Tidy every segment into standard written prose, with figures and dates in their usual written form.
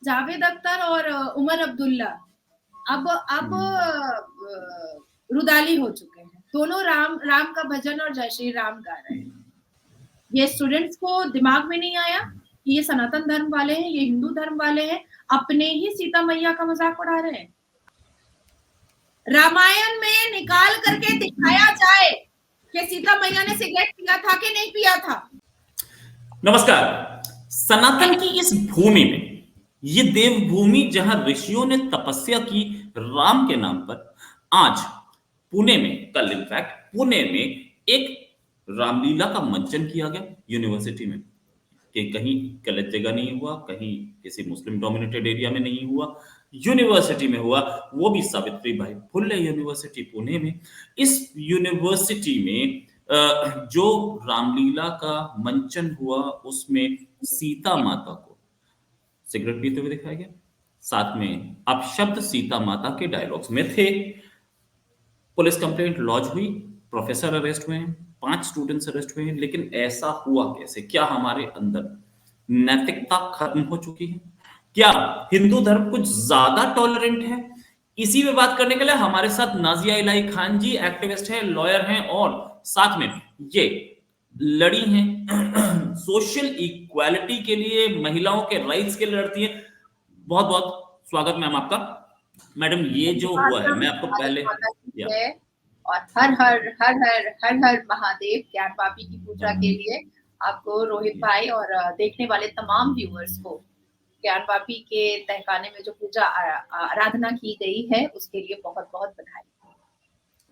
जावेद अख्तर और उमर अब्दुल्ला अब रुदाली हो चुके हैं। दोनों राम राम का भजन और जय श्री राम गा रहे हैं। ये स्टूडेंट्स को दिमाग में नहीं आया कि ये सनातन धर्म वाले हैं, ये हिंदू धर्म वाले हैं, अपने ही सीता मैया का मजाक उड़ा रहे हैं। रामायण में निकाल करके दिखाया जाए कि सीता मैया ने सिगरेट पिया था कि नहीं पिया था। नमस्कार। सनातन की इस भूमि में, ये देवभूमि जहां ऋषियों ने तपस्या की राम के नाम पर, आज पुणे में, कल इनफैक्ट पुणे में एक रामलीला का मंचन किया गया यूनिवर्सिटी में। कि कहीं गलत जगह नहीं हुआ, कहीं किसी मुस्लिम डोमिनेटेड एरिया में नहीं हुआ, यूनिवर्सिटी में हुआ, वो भी Savitri by Phule university Pune में। इस यूनिवर्सिटी में जो रामलीला का मंचन हुआ, उसमें सीता माता को सिगरेट पीते हुए दिखाया गया। साथ में अपशब्द सीता माता के डायलॉग्स में थे। पुलिस कंप्लेंट लॉन्च हुई, प्रोफेसर अरेस्ट हुए हैं, 5 स्टूडेंट्स अरेस्ट हुए हैं। लेकिन ऐसा हुआ कैसे? क्या हमारे अंदर नैतिकता खत्म हो चुकी है? क्या हिंदू धर्म कुछ ज्यादा टॉलरेंट है? इसी पे बात करने के लिए हमारे साथ नाजिया इलाही खान जी एक्टिविस्ट हैं, लॉयर हैं और साथ में ये लड़ी हैं सोशल इक्वालिटी के लिए, महिलाओं के राइट्स के लिए लड़ती है। बहुत बहुत स्वागत मैम आपका। मैडम, ये जो हुआ है, मैं आपको पहले और हर हर हर हर हर हर महादेव ज्ञान पापी की पूजा के लिए आपको, रोहित भाई और देखने वाले तमाम व्यूअर्स को ज्ञान पापी के तहखाने में जो पूजा आराधना की गई है उसके लिए बहुत बहुत बधाई।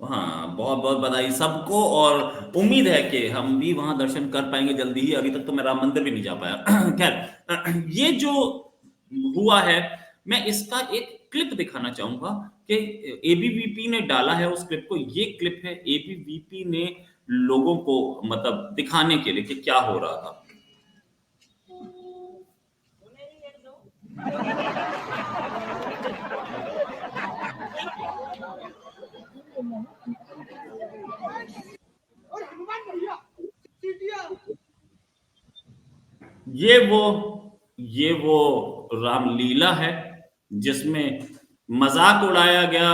हाँ, बहुत बहुत बधाई सबको, और उम्मीद है कि हम भी वहां दर्शन कर पाएंगे जल्दी ही। अभी तक तो मैं राम मंदिर भी नहीं जा पाया। खैर, ये जो हुआ है, मैं इसका एक क्लिप दिखाना चाहूंगा कि एबीवीपी ने डाला है उस क्लिप को। ये क्लिप है एबीवीपी ने लोगों को मतलब दिखाने के लिए कि क्या हो रहा था। ये वो रामलीला है जिसमें मजाक उड़ाया गया।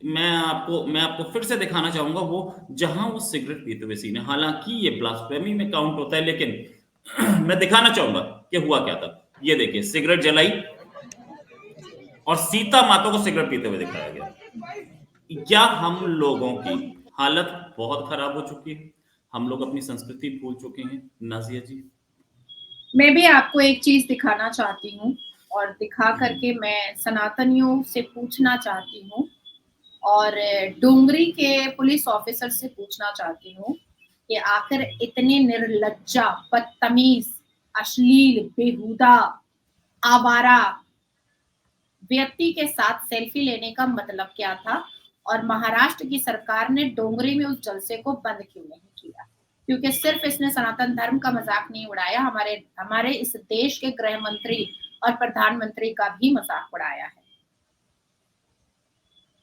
मैं आपको फिर से दिखाना चाहूंगा वो, जहां वो सिगरेट पीते हुए सीन है। हालांकि ये ब्लास्फेमी में काउंट होता है, लेकिन मैं दिखाना चाहूंगा कि हुआ क्या था। ये देखिए, सिगरेट जलाई और सीता माता को सिगरेट पीते हुए दिखाया गया। क्या हम लोगों की हालत बहुत खराब हो चुकी है? हम लोग अपनी संस्कृति भूल चुके हैं। नाजिया जी, मैं भी आपको एक चीज दिखाना चाहती हूँ और दिखा करके मैं सनातनियों से पूछना चाहती हूँ और डोंगरी के पुलिस ऑफिसर से पूछना चाहती हूँ कि आखिर इतने निर्लज्जा, बदतमीज, अश्लील, बेहुदा, आवारा व्यक्ति के साथ सेल्फी लेने का मतलब क्या था, और महाराष्ट्र की सरकार ने डोंगरी में उस जलसे को बंद क्यों नहीं किया? क्योंकि सिर्फ इसने सनातन धर्म का मजाक नहीं उड़ाया, हमारे इस देश के गृह मंत्री और प्रधानमंत्री का भी मजाक उड़ाया है।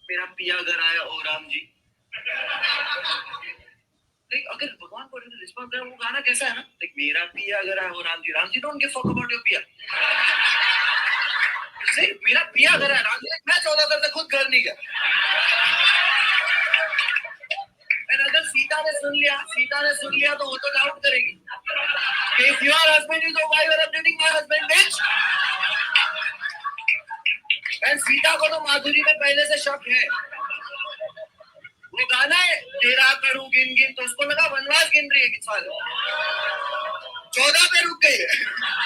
मेरा पिया घर आया ओ राम जी। देख, अगर भगवान को रिस्पॉन्स है, वो गाना कैसा है ना, देख मेरा पिया अगर आया ओ Ram ji don't give fuck about your पिया। मेरा पिया घर है, राम जी मैं 14 साल से खुद घर नहीं गया। अगर सीता ने सुन लिया तो वो तो डाउट करेगी। If your husband is, why you are updating my husband, bitch? And Sita को तो माधुरी में पहले से शक है। वो गाना है तेरा करूं गिन गिन, तो उसको लगा वनवास गिन रही है किस साल 14 पे रुक गई है।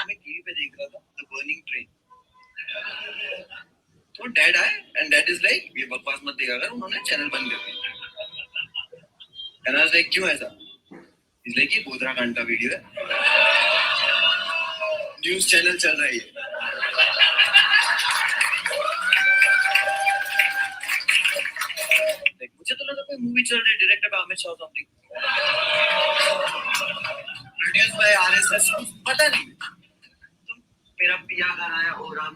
मैं टीवी पे देख रहा था द बर्निंग ट्रेन, तो डैड आए एंड डैड इज लाइक ये बकवास मत देखा कर, उन्होंने चैनल बंद कर दिया। एंड आई वाज लाइक क्यों ऐसा? इज लाइक ये गोधरा कांड का वीडियो है, न्यूज़ चैनल चल रही है। मुझे तो लगा कोई मूवी चल रही है directed by Amit Shah something, produced by RSS, पता नहीं। तुम मेरा पिया घर आया ओ Ram,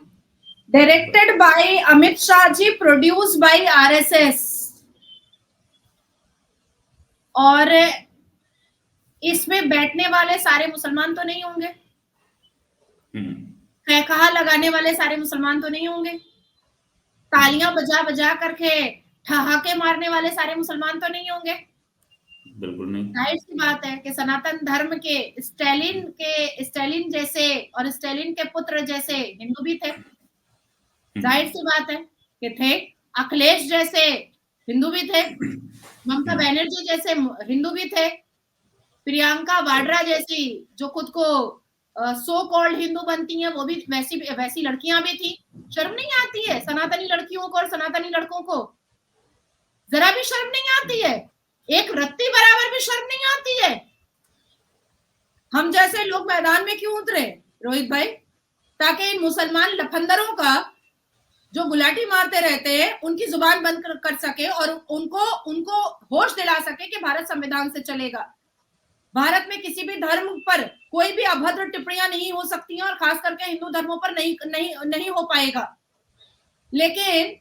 directed by Amit Shah ji, produced by RSS. और इसमें बैठने वाले सारे मुसलमान तो नहीं होंगे? कहा लगाने वाले सारे मुसलमान तो नहीं होंगे, तालियां बजा बजा करके ठहाके मारने वाले सारे मुसलमान तो नहीं होंगे। बिल्कुल नहीं। जाहिर सी बात है कि सनातन धर्म के स्टालिन जैसे और स्टालिन के पुत्र जैसे हिंदू भी थे। जाहिर सी बात है कि थे। अखिलेश जैसे हिंदू भी थे, ममता बनर्जी जैसे हिंदू भी थे, प्रियंका वाड्रा जैसी जो खुद को सो कॉल्ड हिंदू बनती हैं वो भी वैसी लड़कियां भी थी। शर्म नहीं आती है सनातनी लड़कियों को और सनातनी लड़कों को? जरा भी शर्म नहीं आती है? एक रत्ती बराबर भी शर्म नहीं आती है? हम जैसे लोग मैदान में क्यों उतरे रोहित भाई? ताकि इन मुसलमान लफंदरों का जो गुलाटी मारते रहते हैं उनकी जुबान बंद कर सके और उनको होश दिला सके कि भारत संविधान से चलेगा। भारत में किसी भी धर्म पर कोई भी अभद्र टिप्पणियां नहीं हो सकती हैं और खास करके हिंदू धर्मों पर नहीं हो पाएगा। लेकिन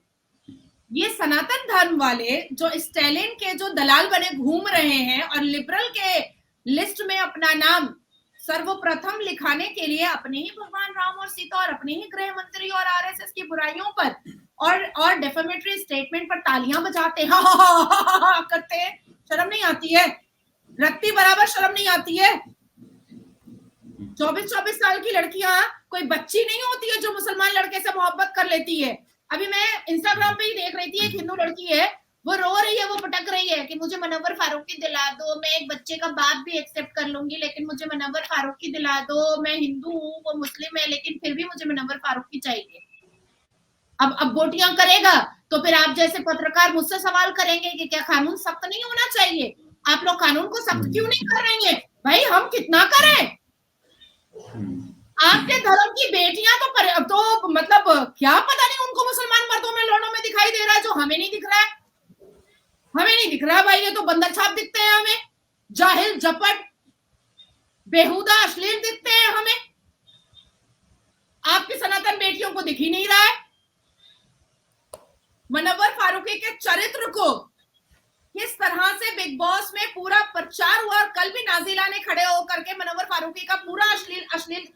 ये सनातन धर्म वाले जो स्टालिन के जो दलाल बने घूम रहे हैं और लिबरल के लिस्ट में अपना नाम सर्वप्रथम लिखाने के लिए अपने ही भगवान राम और सीता और अपने ही गृह मंत्री और आरएसएस की बुराइयों पर और डेफेमेटरी स्टेटमेंट पर तालियां बजाते हा करते हैं, शर्म नहीं आती है? रत्ती बराबर शर्म नहीं आती है? 24-24 साल की लड़कियां कोई बच्ची नहीं होती है जो मुसलमान लड़के से मोहब्बत कर लेती है। अभी मैं इंस्टाग्राम पे ही देख रही थी, एक हिंदू लड़की है, वो रो रही है, वो पटक रही है कि मुझे मुनव्वर फारूकी दिला दो, मैं एक बच्चे का बाप भी एक्सेप्ट कर लूंगी लेकिन मुझे मुनव्वर फारूकी दिला दो, मैं हिंदू हूँ, वो मुस्लिम है लेकिन फिर भी मुझे मुनव्वर फारूकी चाहिए। अब वोटियां करेगा तो फिर आप जैसे पत्रकार मुझसे सवाल करेंगे कि क्या कानून सख्त नहीं होना चाहिए? आप लोग कानून को सख्त क्यों नहीं कर रही हैं? भाई हम कितना करें? आपके धर्म की बेटियां तो मतलब क्या पता नहीं उनको मुसलमान मर्दों में लड़ों में दिखाई दे रहा है जो हमें नहीं दिख रहा है। हमें नहीं दिख रहा भाई, ये तो बंदर छाप दिखते हैं हमें, जाहिल झपट बेहुदा अश्लील दिखते हैं हमें। आपकी सनातन बेटियों को दिख ही नहीं रहा है। मुनव्वर फारूकी के चरित्र को किस तरह से बिग बॉस में पूरा प्रचार हुआ और कल भी नाजिला ने खड़े होकर के मुनव्वर फारूकी का पूरा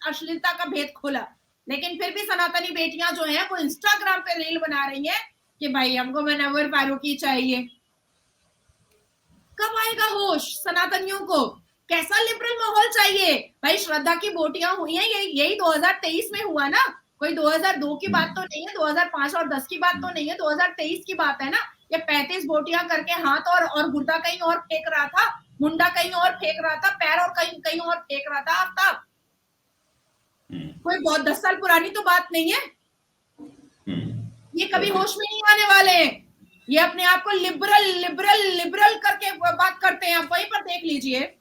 अश्लीलता का भेद खोला। लेकिन फिर भी सनातनी बेटियां जो हैं वो इंस्टाग्राम पे रील बना रही हैं कि भाई हमको मुनव्वर फारूकी चाहिए। कब आएगा होश सनातनियों को? कैसा लिबरल माहौल चाहिए भाई? श्रद्धा की बोटियां हुई हैं, यही 2023 में हुआ ना, कोई 2002 की बात तो नहीं है, 2005 और 10 की बात तो नहीं है, 2023 की बात है ना। ये 35 बोटियां करके हाथ और गुर्दा कहीं और फेंक रहा था, मुंडा कहीं और फेंक रहा था, पैर और कहीं और फेंक रहा था। आफ्ताब कोई बहुत 10 साल पुरानी तो बात नहीं है। ये कभी होश में नहीं आने वाले हैं। ये अपने आप को लिबरल करके बात करते हैं। आप वहीं पर देख लीजिए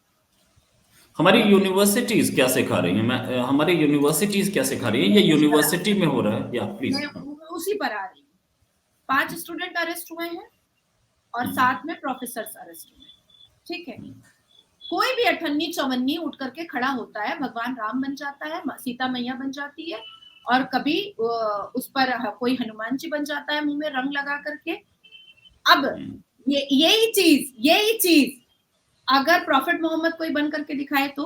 हमारी यूनिवर्सिटीज क्या सिखा रही हैं। हमारी यूनिवर्सिटीज क्या सिखा रही है? ये यूनिवर्सिटी में हो रहा है या प्लीज? मैं उसी पर आ रही हूँ। 5 स्टूडेंट अरेस्ट हुए हैं और साथ में प्रोफेसर अरेस्ट हुए हैं। ठीक है, कोई भी अठन्नी चवन्नी उठ करके खड़ा होता है, भगवान राम बन जाता है, सीता मैया बन जाती है, और कभी उस पर कोई हनुमान जी बन जाता है मुंह में रंग लगा करके। अब यही चीज अगर प्रॉफिट मोहम्मद कोई बन करके दिखाए तो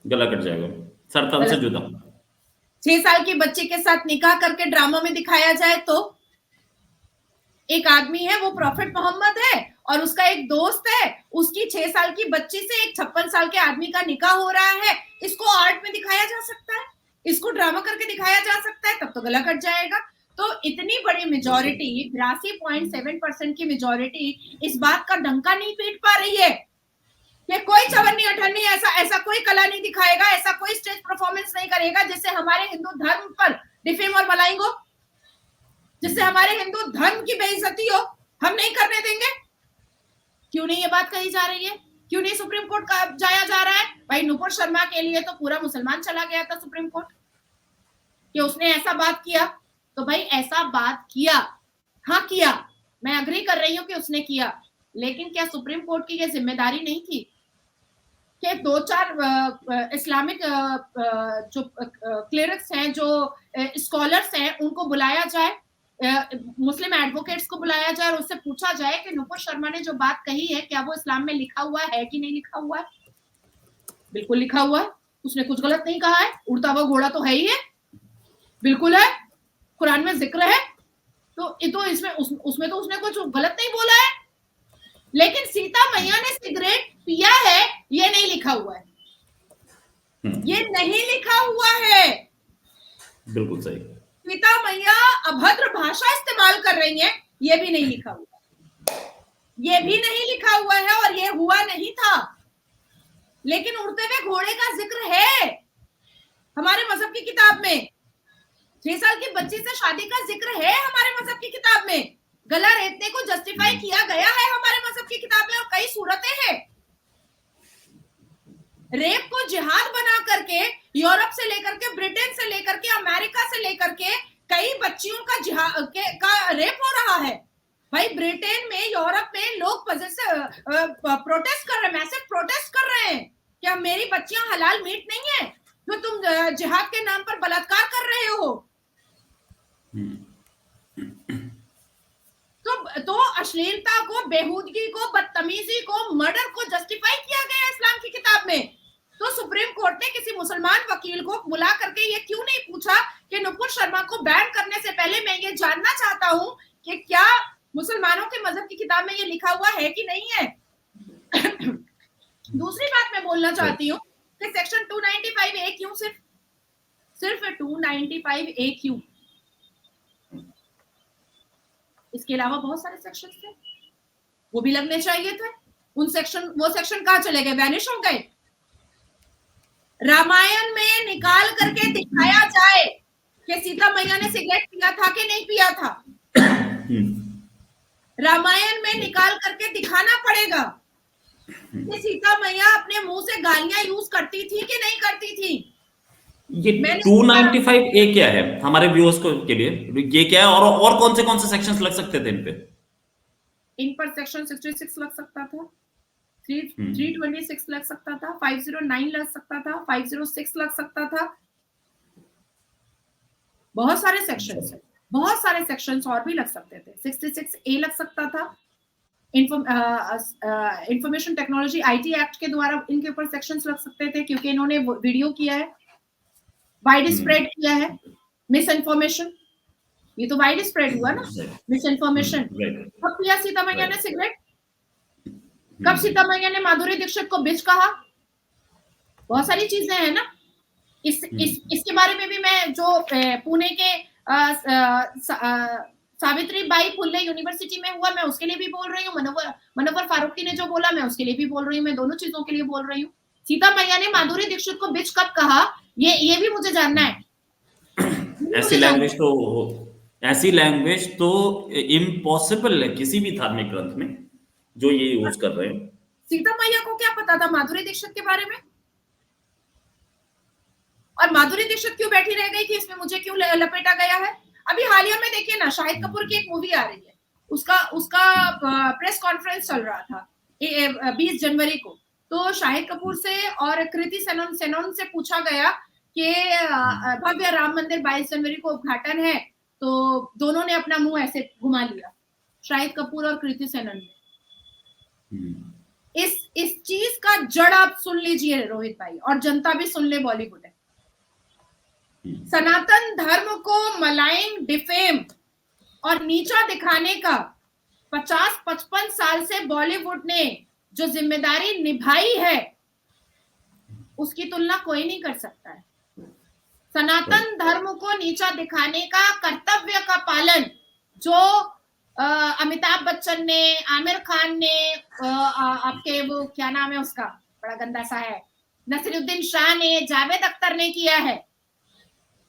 गला कट जाएगा, सरतान से जुदा। 6 साल की बच्ची के साथ निकाह करके ड्रामा में दिखाया जाए तो एक आदमी है वो प्रॉफिट मोहम्मद है और उसका एक दोस्त है, उसकी 6 साल की बच्ची से एक 56 साल के आदमी का निकाह हो रहा है। इसको आर्ट में दिखाया जा सकता है, इसको ड्रामा करके दिखाया जा सकता है, तब तो गला कट जाएगा। तो इतनी बड़ी मेजोरिटी 82.7% की मेजोरिटी इस बात का डंका नहीं पीट पा रही है कि कोई चवन्नी अठन्नी ऐसा कोई कला नहीं दिखाएगा, ऐसा कोई स्टेज परफॉर्मेंस नहीं करेगा जिससे हमारे हिंदू धर्म पर डिफेम और मलाइंग हो, जिससे हमारे हिंदू धर्म की बेइज्जती हो। हम नहीं करने देंगे। क्यों नहीं ये बात कही जा रही है? क्यों नहीं सुप्रीम कोर्ट का जाया जा रहा है? भाई नुपुर शर्मा के लिए तो पूरा मुसलमान चला गया था सुप्रीम कोर्ट कि उसने ऐसा बात किया। तो भाई ऐसा बात किया, हाँ किया, मैं अग्री कर रही हूँ कि उसने किया, लेकिन क्या सुप्रीम कोर्ट की ये जिम्मेदारी नहीं थी कि 2-4 इस्लामिक जो क्लेरिक्स हैं, जो स्कॉलर्स हैं, उनको बुलाया जाए, मुस्लिम एडवोकेट्स को बुलाया जाए और उससे पूछा जाए कि नुपुर शर्मा ने जो बात कही है क्या वो इस्लाम में लिखा हुआ है कि नहीं लिखा हुआ है? बिल्कुल लिखा हुआ है। उसने कुछ गलत नहीं कहा है, उड़ता हुआ घोड़ा तो है ही है, बिल्कुल है, कुरान में जिक्र है, तो इसमें उसमें तो उसने कुछ गलत नहीं बोला है। लेकिन सीता मैया ने सिगरेट पिया है ये नहीं लिखा हुआ है, ये नहीं लिखा हुआ है। बिल्कुल सही। सीता मैया अभद्र भाषा इस्तेमाल कर रही है, ये भी नहीं लिखा हुआ, ये भी नहीं लिखा हुआ है, और ये हुआ नहीं था। लेकिन उड़ते हुए घोड़े का जिक्र है हमारे मजहब की किताब में, 6 साल की बच्ची से शादी का जिक्र है हमारे मजहब की किताब में, गला रेतने को जस्टिफाई किया गया है हमारे मजहब की किताब में, और कई सूरतें हैं। रेप को जिहाद बना करके यूरोप से लेकर के, ब्रिटेन से लेकर के, अमेरिका से लेकर के कई बच्चियों का जिहाद का रेप हो रहा है। भाई ब्रिटेन में, यूरोप में लोग प्रोटेस्ट कर रहे हैं, मैसिव प्रोटेस्ट कर रहे हैं, क्या मेरी बच्चियां हलाल मीट नहीं है जो तुम जिहाद के नाम पर बलात्कार कर रहे हो? तो अश्लीलता को, बेहूदगी को, बदतमीजी को, मर्डर को जस्टिफाई किया गया इस्लाम की किताब में। तो सुप्रीम कोर्ट ने किसी मुसलमान वकील को बुला करके ये क्यों नहीं पूछा कि नुपुर शर्मा को बैन करने से पहले मैं ये जानना चाहता हूं कि क्या मुसलमानों के मजहब की किताब में ये लिखा हुआ है कि नहीं है। दूसरी बात मैं बोलना चाहती हूँ कि सेक्शन 295 ए क्यों, सिर्फ 295 ए क्यों, इसके अलावा बहुत सारे सेक्शन थे, वो भी लगने चाहिए थे। वो सेक्शन कहाँ चले गए, वैनिश हो गए। रामायण में निकाल करके दिखाया जाए कि सीता मैया ने सिगरेट पिया था कि नहीं पिया था, रामायण में निकाल करके दिखाना पड़ेगा कि सीता मैया अपने मुंह से गालियां यूज करती थी कि नहीं करती थी। ये 295 ए क्या है हमारे व्यूअर्स को के लिए, ये क्या है, और कौन से सेक्शंस लग सकते थे इन पर सेक्शन 66 लग सकता था, 326 लग सकता था, 509 लग सकता था, 506 लग सकता था, बहुत सारे सेक्शंस और भी लग सकते थे। 66 ए लग सकता था, इंफॉर्मेशन टेक्नोलॉजी आईटी एक्ट के द्वारा इनके ऊपर सेक्शंस लग सकते थे, क्योंकि इन्होंने वीडियो किया है, वाइड स्प्रेड किया है मिस इन्फॉर्मेशन, ये तो वाइड स्प्रेड हुआ ना मिस इन्फॉर्मेशन। कब पिया सीता मैया ने सिगरेट, कब सीता मैया ने माधुरी दीक्षित को बिच कहा, बहुत सारी चीजें हैं ना। इसके बारे में भी मैं जो पुणे के सावित्री बाई फुले यूनिवर्सिटी में हुआ, मैं उसके लिए भी बोल रही हूँ, मनोवर फारूकी ने जो बोला मैं उसके लिए भी बोल रही हूँ, मैं दोनों चीजों के लिए बोल रही हूँ। सीता मैया ने माधुरी दीक्षित को बिच कब कहा, ये भी मुझे जानना है। ऐसी लैंग्वेज तो इम्पॉसिबल है किसी भी धार्मिक ग्रंथ में जो ये यूज कर रहे हैं। सीता मैया को क्या पता था माधुरी दीक्षित के बारे में, और माधुरी दीक्षित क्यों बैठी रह गई कि इसमें मुझे क्यों लपेटा गया है। अभी हालिया में देखिए ना, शाहिद कपूर की एक मूवी आ रही है, उसका प्रेस कॉन्फ्रेंस चल रहा था 20 जनवरी को, तो शाहिद कपूर से और कृति सेनन से पूछा गया कि भव्य राम मंदिर 22 जनवरी को उद्घाटन है, तो दोनों ने अपना मुंह ऐसे घुमा लिया, शाहिद कपूर और कृति सेनन ने। इस चीज का जड़ आप सुन लीजिए रोहित भाई, और जनता भी सुन ले, बॉलीवुड है। सनातन धर्म को मलाइंग, डिफेम और नीचा दिखाने का 50-55 साल से बॉलीवुड ने जो जिम्मेदारी निभाई है उसकी तुलना कोई नहीं कर सकता है। सनातन धर्म को नीचा दिखाने का कर्तव्य का पालन जो अमिताभ बच्चन ने, आमिर खान ने, आपके वो क्या नाम है उसका, बड़ा गंदा सा है, नसीरुद्दीन शाह ने, जावेद अख्तर ने किया है,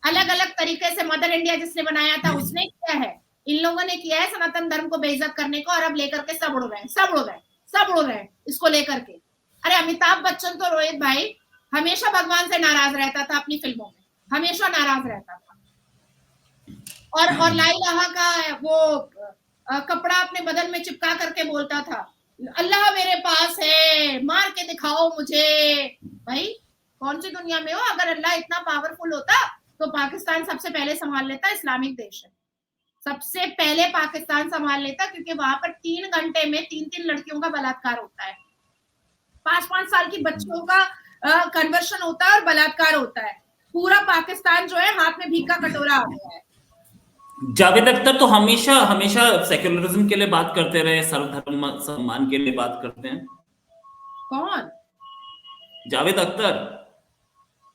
अलग अलग तरीके से मदर इंडिया जिसने बनाया था उसने किया है, इन लोगों ने किया है सनातन धर्म को बेइज्जत करने को, और अब लेकर के सब उड़ रहे हैं इसको लेकर के। अरे अमिताभ बच्चन तो रोहित भाई हमेशा भगवान से नाराज रहता था, अपनी फिल्मों में हमेशा नाराज रहता था, और ला इलाहा का वो कपड़ा अपने बदन में चिपका करके बोलता था, अल्लाह मेरे पास है, मार के दिखाओ मुझे। भाई कौन सी दुनिया में हो, अगर अल्लाह इतना पावरफुल होता तो पाकिस्तान सबसे पहले संभाल लेता, इस्लामिक देश है, सबसे पहले पाकिस्तान संभाल लेता, क्योंकि वहां पर 3 घंटे में 3-3 लड़कियों का बलात्कार होता है, 5-5 साल की बच्चियों का कन्वर्शन होता है और बलात्कार होता है। पूरा पाकिस्तान जो है हाथ में भीख का कटोरा आ गया है। जावेद अख्तर तो हमेशा हमेशा सेक्युलरिज्म के लिए बात करते रहे, सर्वधर्म सम्मान के लिए बात करते हैं। कौन? जावेद अख्तर।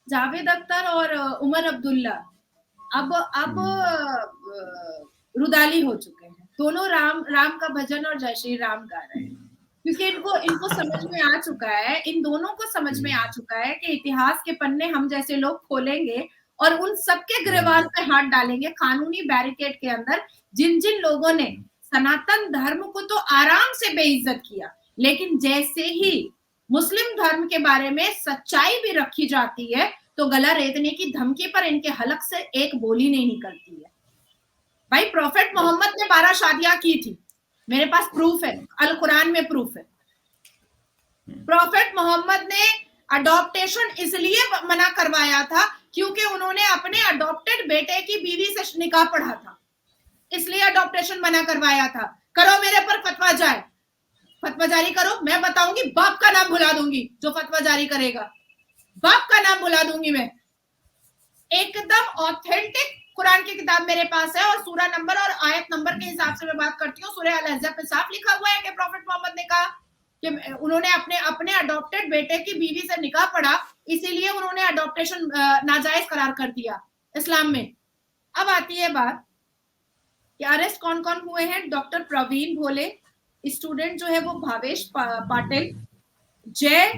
जावेद अख्तर और उमर अब्दुल्ला अब रुदाली हो चुके हैं। दोनों राम राम का भजन और जय श्री राम गा रहे हैं, क्योंकि इनको समझ में आ चुका है, इन दोनों को समझ में आ चुका है कि इतिहास के पन्ने हम जैसे लोग खोलेंगे और उन सबके गिरबान पे हाथ डालेंगे कानूनी बैरिकेड के अंदर। जिन जिन लोगों ने सनातन धर्म को तो आराम से बेइज्जत किया, लेकिन जैसे ही मुस्लिम धर्म के बारे में सच्चाई भी रखी जाती है तो गला रेतने की धमकी पर इनके हलक से एक बोली नहीं निकलती है। भाई प्रॉफेट मोहम्मद ने 12 शादियां की थी, मेरे पास प्रूफ है, अल कुरान में प्रूफ है। प्रॉफेट मोहम्मद ने अडॉप्टेशन इसलिए मना करवाया था क्योंकि उन्होंने अपने अडॉप्टेड बेटे की बीवी से निकाह पढ़ा था, इसलिए अडॉप्टेशन मना करवाया था। करो मेरे पर फतवा जाए, फतवा जारी करो, मैं बताऊंगी, बाप का नाम भुला दूंगी जो फतवा जारी करेगा, बाप का नाम भुला दूंगी मैं। एकदम ऑथेंटिक कुरान की किताब मेरे पास है और सूरा नंबर और आयत नंबर के हिसाब से मैं बात करती हूँ। सूरह अल-अहज़ाब पे साफ लिखा हुआ है कि प्रॉफेट मोहम्मद ने कहा कि उन्होंने अपने अडॉप्टेड बेटे की बीवी से निकाह पढ़ा, इसीलिए उन्होंने अडॉप्टेशन नाजायज करार कर दिया इस्लाम में। अब आती है बात कि अरेस्ट कौन कौन हुए हैं। डॉक्टर प्रवीण भोले, स्टूडेंट जो है वो भावेश पाटिल, जय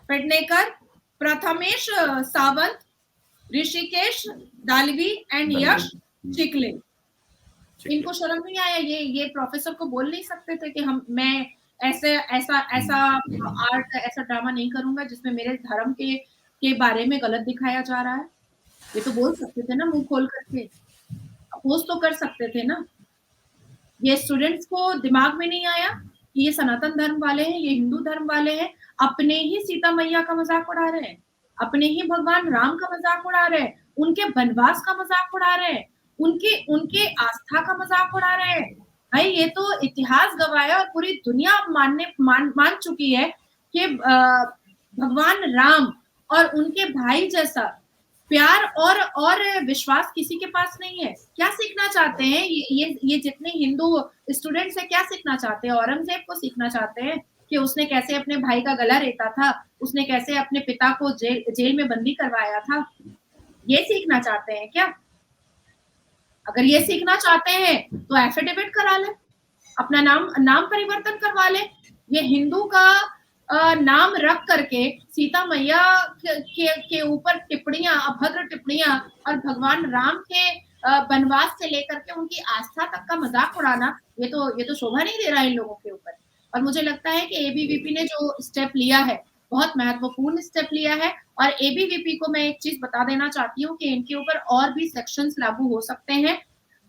पेडनेकर, प्रथमेश सावंत, ऋषिकेश दालवी एंड यश चिकले। इनको शर्म नहीं आया? ये प्रोफेसर को बोल नहीं सकते थे कि मैं ऐसा आर्ट ऐसा ड्रामा नहीं करूंगा जिसमें मेरे धर्म के बारे में गलत दिखाया जा रहा है? ये तो बोल सकते थे ना मुंह खोल करके, अपोज तो कर सकते थे ना। ये स्टूडेंट्स को दिमाग में नहीं आया कि ये सनातन धर्म वाले हैं, ये हिंदू धर्म वाले हैं, अपने ही सीता मैया का मजाक उड़ा रहे हैं, अपने ही भगवान राम का मजाक उड़ा रहे हैं, उनके वनवास का मजाक उड़ा रहे हैं, उनके आस्था का मजाक उड़ा रहे हैं। भाई ये तो इतिहास गवाह है और पूरी दुनिया मान चुकी है कि भगवान राम और उनके भाई जैसा प्यार और विश्वास किसी के पास नहीं है। क्या सीखना चाहते हैं ये जितने हिंदू स्टूडेंट्स हैं? क्या सीखना चाहते हैं? औरंगजेब को सीखना चाहते हैं कि उसने कैसे अपने भाई का गला रेता था, उसने कैसे अपने पिता को जेल में बंदी करवाया था? ये सीखना चाहते हैं क्या? अगर ये सीखना चाहते हैं तो एफिडेविट करा ले, अपना नाम परिवर्तन करवा ले। ये हिंदू का नाम रख करके सीता मैया के ऊपर टिप्पणियां, अभद्र टिप्पणियां और भगवान राम के वनवास से लेकर के उनकी आस्था तक का मजाक उड़ाना, ये तो शोभा नहीं दे रहा है इन लोगों के ऊपर। और मुझे लगता है कि एबीवीपी ने जो स्टेप लिया है बहुत महत्वपूर्ण स्टेप लिया है। और एबीवीपी को मैं एक चीज बता देना चाहती हूँ कि इनके ऊपर और भी सेक्शंस लागू हो सकते हैं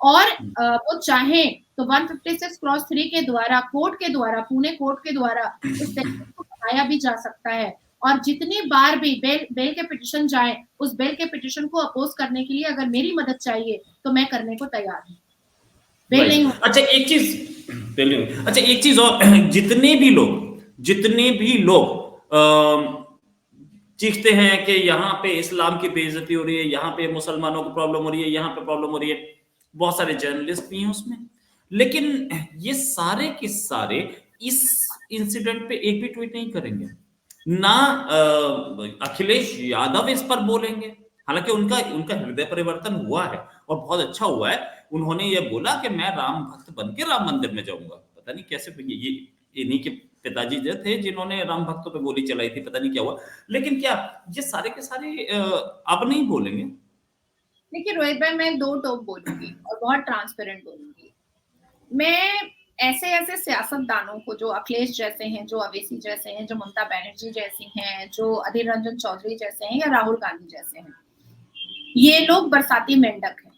और वो चाहें तो 156(3) के द्वारा कोर्ट के द्वारा, पुणे कोर्ट के द्वारा उस सेक्शन को बढ़ाया भी जा सकता है। और जितनी बार भी बेल के पिटिशन जाए, उस बेल के पिटिशन को अपोज करने के लिए अगर मेरी मदद चाहिए तो मैं करने को तैयार हूँ। बेल नहीं हो। अच्छा एक चीज और, जितने भी लोग चीखते हैं कि यहाँ पे इस्लाम की बेइज्जती हो रही है, यहाँ पे मुसलमानों को प्रॉब्लम हो रही है, यहाँ पे प्रॉब्लम हो रही है, बहुत सारे जर्नलिस्ट भी हैं उसमें, लेकिन ये सारे के सारे इस इंसिडेंट पे एक भी ट्वीट नहीं करेंगे ना। अखिलेश यादव इस पर बोलेंगे, हालांकि उनका हृदय परिवर्तन हुआ है और बहुत अच्छा हुआ है। उन्होंने ये बोला कि मैं राम भक्त बन के राम मंदिर में जाऊंगा। पता नहीं कैसे, ये इन्हीं के पिताजी जो थे जिन्होंने राम भक्तों पे गोली चलाई थी, पता नहीं क्या हुआ, लेकिन क्या ये सारे के सारे अब नहीं बोलेंगे? देखिए रोहित भाई, मैं 2 टोक बोलूंगी और बहुत ट्रांसपेरेंट बोलूंगी। मैं ऐसे सियासतदानों को, जो अखिलेश जैसे हैं, जो अवैसी जैसे हैं, जो ममता बनर्जी जैसी हैं, जो अधीर रंजन चौधरी जैसे हैं या राहुल गांधी जैसे हैं, ये लोग बरसाती मेंढक हैं।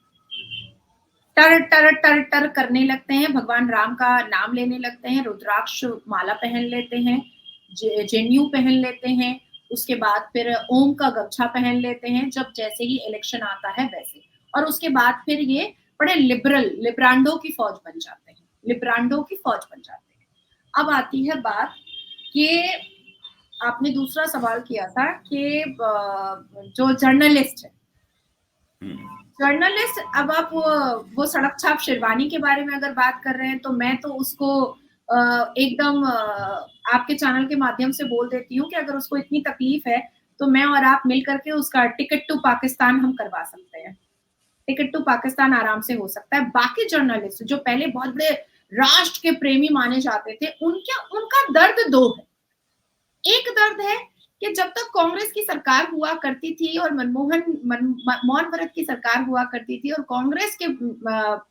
टर टर टर टर करने लगते हैं, भगवान राम का नाम लेने लगते हैं, रुद्राक्ष माला पहन लेते हैं, जेन्यू पहन लेते हैं, उसके बाद फिर ओम का गमछा पहन लेते हैं जब जैसे ही इलेक्शन आता है वैसे, और उसके बाद फिर ये बड़े लिब्रांडो की फौज बन जाते हैं। अब आती है बात कि आपने दूसरा सवाल किया था कि जो जर्नलिस्ट है, जर्नलिस्ट, अब आप वो सड़क छाप शेरवानी के बारे में अगर बात कर रहे हैं, तो मैं तो उसको एकदम आपके चैनल के माध्यम से बोल देती हूँ कि अगर उसको इतनी तकलीफ है तो मैं और आप मिल करके उसका टिकट टू पाकिस्तान हम करवा सकते हैं। टिकट टू पाकिस्तान आराम से हो सकता है। बाकी जर्नलिस्ट जो पहले बहुत बड़े राष्ट्र के प्रेमी माने जाते थे, उनका दर्द दो है। एक दर्द है कि जब तक कांग्रेस की सरकार हुआ करती थी और मनमोहन व्रत की सरकार हुआ करती थी और कांग्रेस के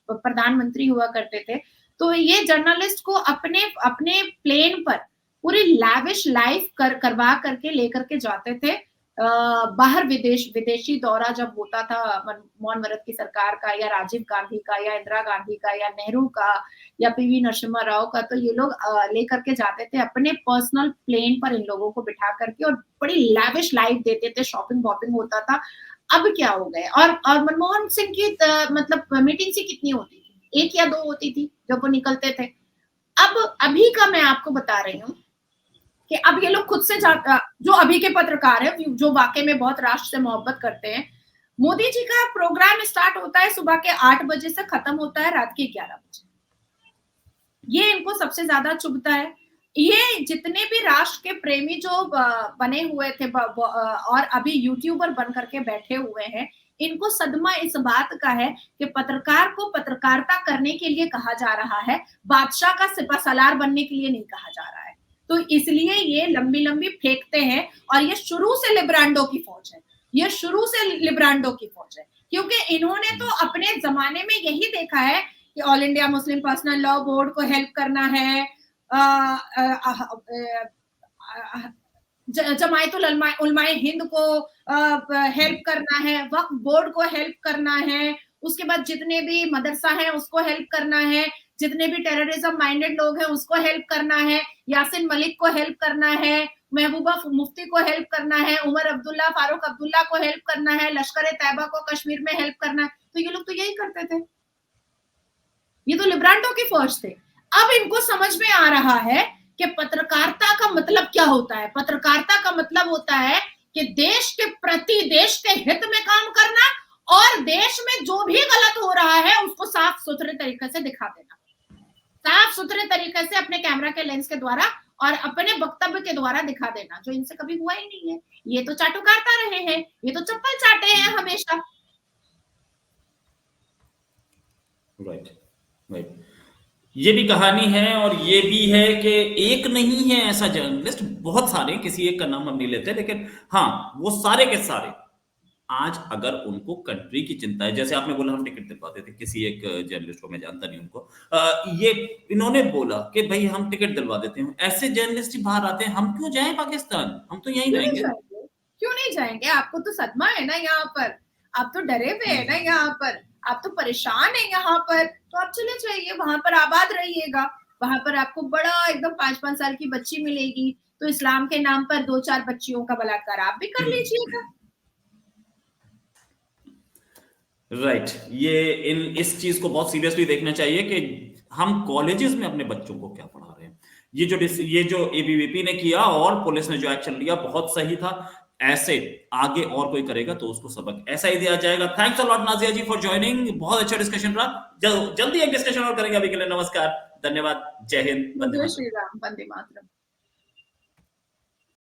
प्रधानमंत्री हुआ करते थे, तो ये जर्नलिस्ट को अपने अपने प्लेन पर पूरी लैविश लाइफ करवा करके लेकर के जाते थे बाहर, विदेशी दौरा जब होता था मनमोहन व्रत की सरकार का या राजीव गांधी का या इंदिरा गांधी का या नेहरू का या पीवी नरसिम्हा राव का, तो ये लोग लेकर के जाते थे अपने पर्सनल प्लेन पर इन लोगों को बिठा करके और बड़ी लैविश लाइफ देते थे, शॉपिंग वॉपिंग होता था। अब क्या हो गए? और मनमोहन सिंह की मतलब मीटिंग सी कितनी होती थी? 1 या 2 होती थी जब वो निकलते थे। अब अभी का मैं आपको बता रही हूँ कि अब ये लोग खुद से जो अभी के पत्रकार है, जो वाकई में बहुत राष्ट्र से मोहब्बत करते हैं, मोदी जी का प्रोग्राम स्टार्ट होता है सुबह के 8 बजे से, खत्म होता है रात के 11 बजे। ये इनको सबसे ज्यादा चुभता है। ये जितने भी राष्ट्र के प्रेमी जो बने हुए थे और अभी यूट्यूबर बन करके बैठे हुए हैं, इनको सदमा इस बात का है कि पत्रकार को पत्रकारिता करने के लिए कहा जा रहा है, बादशाह का सिपहसालार बनने के लिए नहीं कहा जा रहा है। तो इसलिए ये लंबी लंबी फेंकते हैं, और ये शुरू से लिब्रांडो की फौज है, ये शुरू से लिब्रांडो की फौज है, क्योंकि इन्होंने तो अपने जमाने में यही देखा है कि all India Muslim personal law board को हेल्प करना है, जमायतुल उलमाए हिंद को हेल्प करना है, वक्फ बोर्ड को हेल्प करना है, उसके बाद जितने भी मदरसा हैं उसको हेल्प करना है, जितने भी टेररिज्म माइंडेड लोग हैं उसको हेल्प करना है, यासिन मलिक को हेल्प करना है, महबूबा मुफ्ती को हेल्प करना है, उमर अब्दुल्ला, फारूक अब्दुल्ला को हेल्प करना है, लश्कर तैयबा को कश्मीर में हेल्प करना है। तो ये लोग तो यही करते थे, ये तो लिब्रांडो की फौज थे। अब इनको समझ में आ रहा है कि पत्रकारिता का मतलब क्या होता है। पत्रकारिता का मतलब होता है कि देश के प्रति, देश के हित में काम करना, और देश में जो भी गलत हो रहा है उसको साफ सुथरे तरीके से दिखा देना, साफ सुथरे तरीके से अपने कैमरा के लेंस के द्वारा और अपने वक्तव्य के द्वारा दिखा देना, जो इनसे कभी हुआ ही नहीं है। ये तो चाटुकारता रहे हैं, ये तो चप्पल चाटे हैं हमेशा। राइट, ये भी कहानी है, और ये भी है कि एक नहीं है ऐसा जर्नलिस्ट, बहुत सारे, किसी एक का नाम हम नहीं लेते, लेकिन हाँ वो सारे के सारे आज अगर उनको कंट्री की चिंता है, जैसे आपने बोला हम टिकट दिलवाते थे, किसी एक जर्नलिस्ट को, मैं जानता नहीं उनको, ये इन्होंने बोला कि भाई हम टिकट दिलवा देते हैं, ऐसे जर्नलिस्ट ही बाहर आते हैं, हम क्यों जाएं पाकिस्तान, हम तो यहीं रहेंगे। क्यों नहीं जाएंगे? आपको तो सदमा है ना यहाँ पर, आप तो डरे हुए है ना यहाँ पर, आप तो परेशान है यहाँ पर, तो आप चले जाइए, वहां पर आबाद रहिएगा, वहां पर आपको बड़ा एकदम 5-5 साल की बच्ची मिलेगी, तो इस्लाम के नाम पर 2-4 बच्चियों का बलात्कार आप भी कर लीजिएगा। राइट, ये इस चीज को बहुत सीरियसली देखना चाहिए कि हम कॉलेजेस में अपने बच्चों को क्या पढ़ा रहे हैं। ये जो एबीवीपी ने किया और पुलिस ने जो एक्शन लिया बहुत सही था, ऐसे आगे और कोई करेगा तो उसको सबक ऐसा ही दिया जाएगा। Thanks a lot Nazia ji for joining, बहुत अच्छा डिस्कशन रहा, जल्दी एक डिस्कशन और करेंगे। अभी के लिए नमस्कार, धन्यवाद, जय हिंद, वंदे मातरम।